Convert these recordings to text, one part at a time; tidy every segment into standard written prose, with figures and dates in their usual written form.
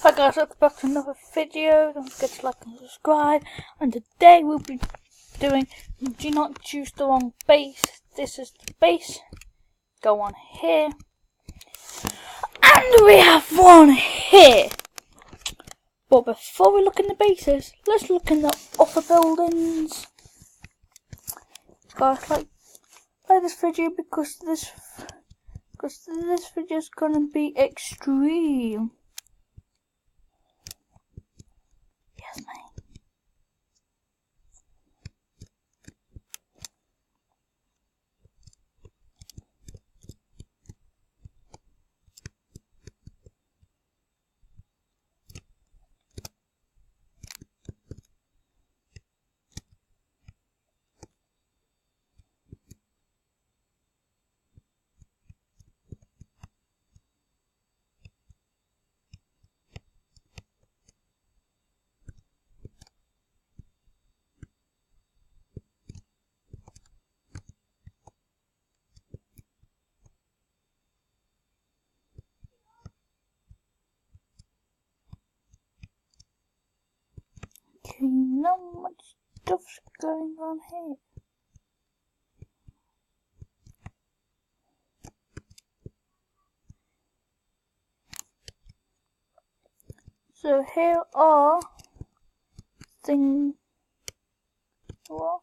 Hi guys, welcome back to another video. Don't forget to like and subscribe. And today we'll be doing Do Not Choose the Wrong Base. This is the base. Go on here. And we have one here. But before we look in the bases, let's look in the upper buildings. Guys, like this video because this video is gonna be extreme. Yes, mate. Okay, not much stuff's going on here. So here are things. What?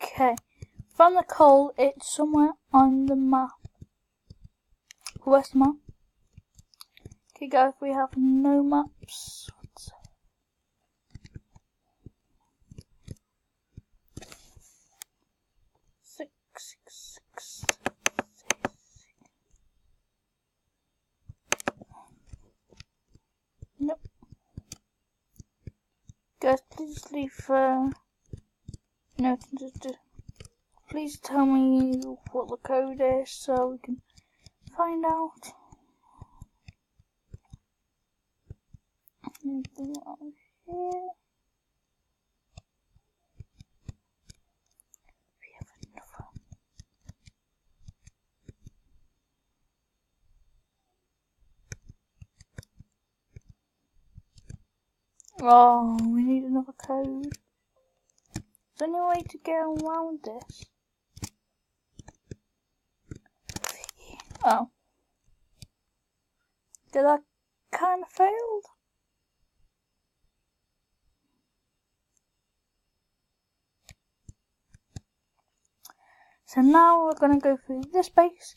Okay, from the coal, it's somewhere on the map. Where's the map? Okay, guys, we have no maps. Six. Nope. Guys, please leave no. Please tell me what the code is so we can find out. Anything on here? We have another. Oh, we need another code. Is there any way to get around this? Oh. Did that kind of failed? So now we're going to go through this base,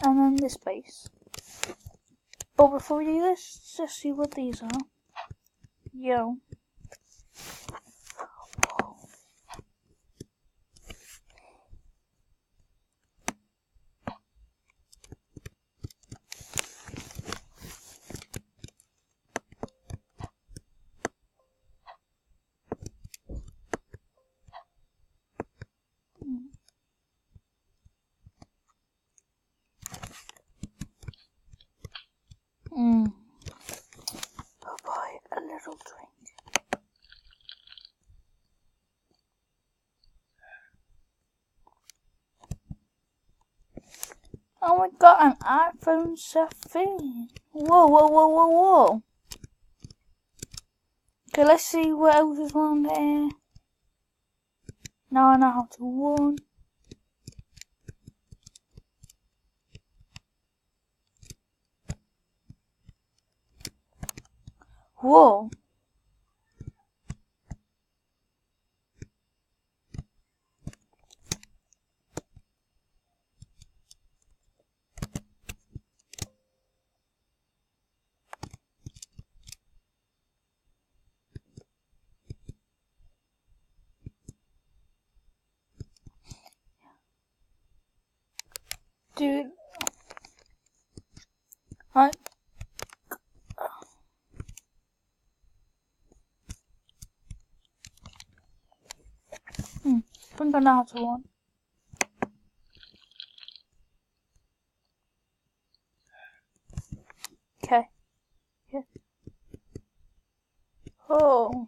and then this base. But before we do this, let's just see what these are. Yo. Oh boy, a little drink. Oh, we got an iPhone 17. Whoa. Okay, let's see what else is on there. Now I know how to run. Whoa. Dude. I think I know how to run. Okay. Yeah. Oh.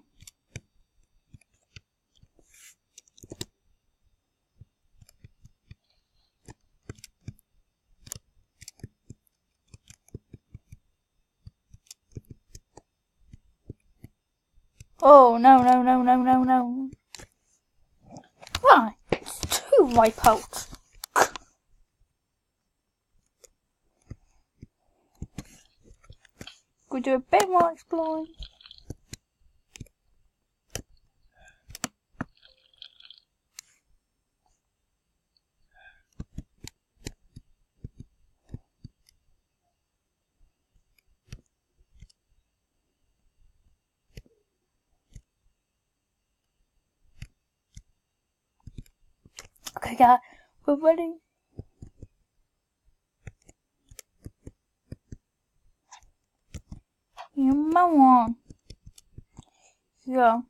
Oh, no, no, no, no, no, no. Why? It's 2 wipeouts. Could do a bit more exploring. Okay, guys, we're ready. Come on. Yeah.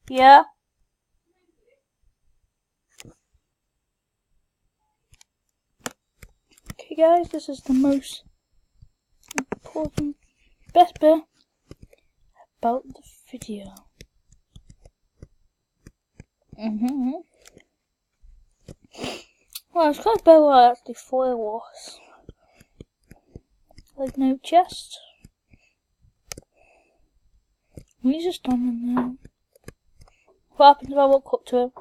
Yeah. Okay, guys, this is the most important, best bit about the video. Well, it's kind of better what I actually thought it was. Like no chest. He's just standing there. What happens if I walk up to him?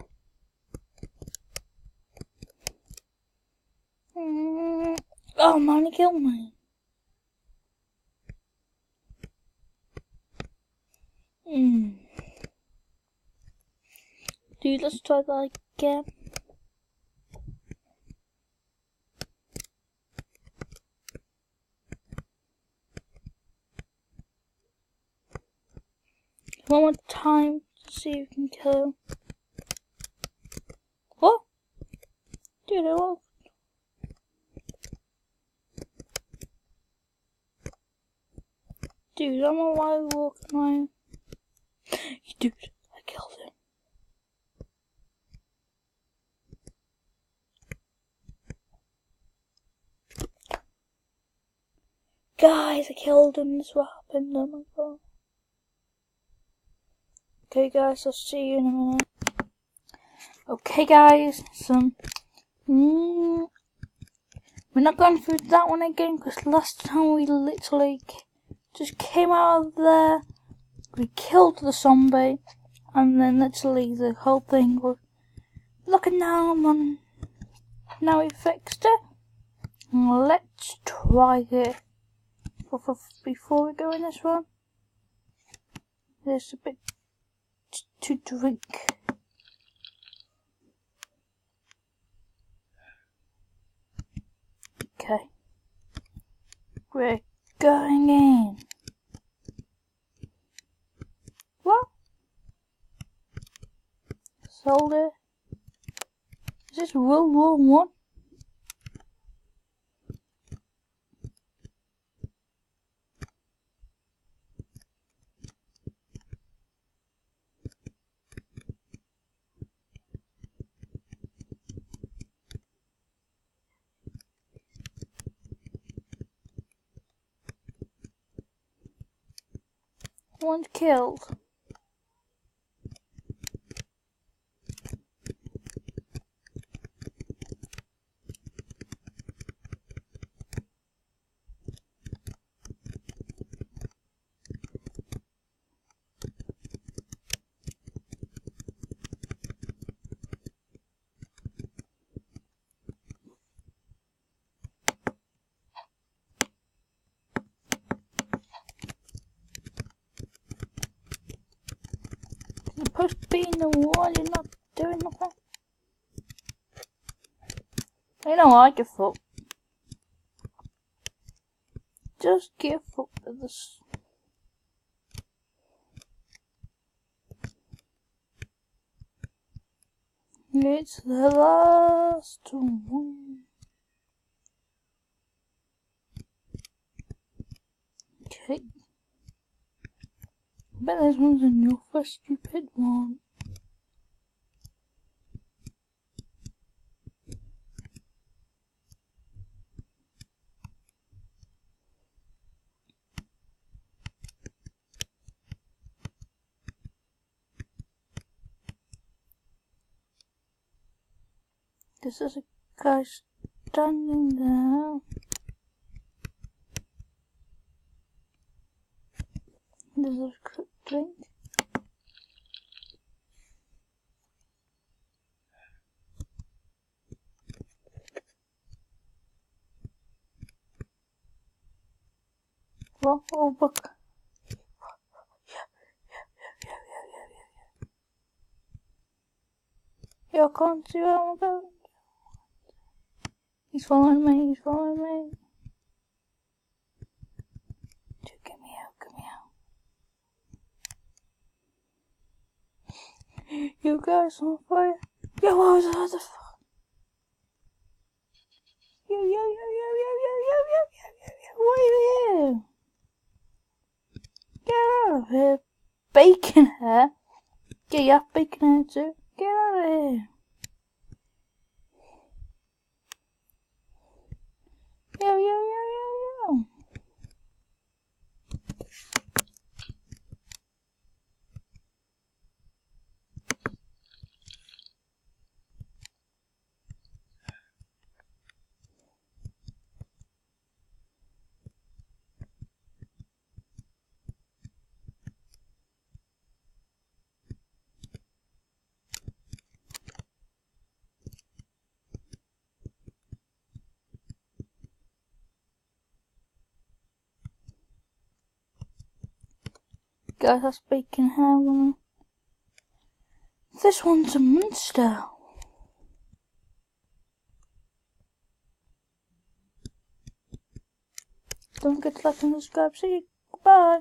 Oh man, he killed me. Dude, let's try that again. One more time to see if we can kill him. What? Dude, I won't. Dude, I'm a wild walking around. Dude, I killed him. Guys, I killed him. This is what happened. Oh my god. Okay, guys, I'll see you in a minute. Okay, guys, so we're not going through that one again because last time we literally just came out of there, we killed the zombie, and then literally the whole thing was looking down, and now we fixed it. Let's try it. Before we go in this one, there's a bit to drink. Okay, we're going in. What? Sold it. Is this World War One? One's killed. You're supposed to be in the wall, you're not doing nothing. You know, I give up. Just give up with this. It's the last one. Okay. I bet this one's a new for stupid one. This is a guy standing there. There's a drink. What? Oh, book. Yeah, I can't see where I'm going. He's following me, he's following me. Dude, get me out, get me out. You guys on fire? Yo, what was that? What the fuck? Yo, what are you here? Get out of here. Bacon hair? Yeah, you have bacon hair too. Get out of here. Yo. Guys, that's bacon hair woman. This one's a monster. Don't forget to like and subscribe. See you. Goodbye.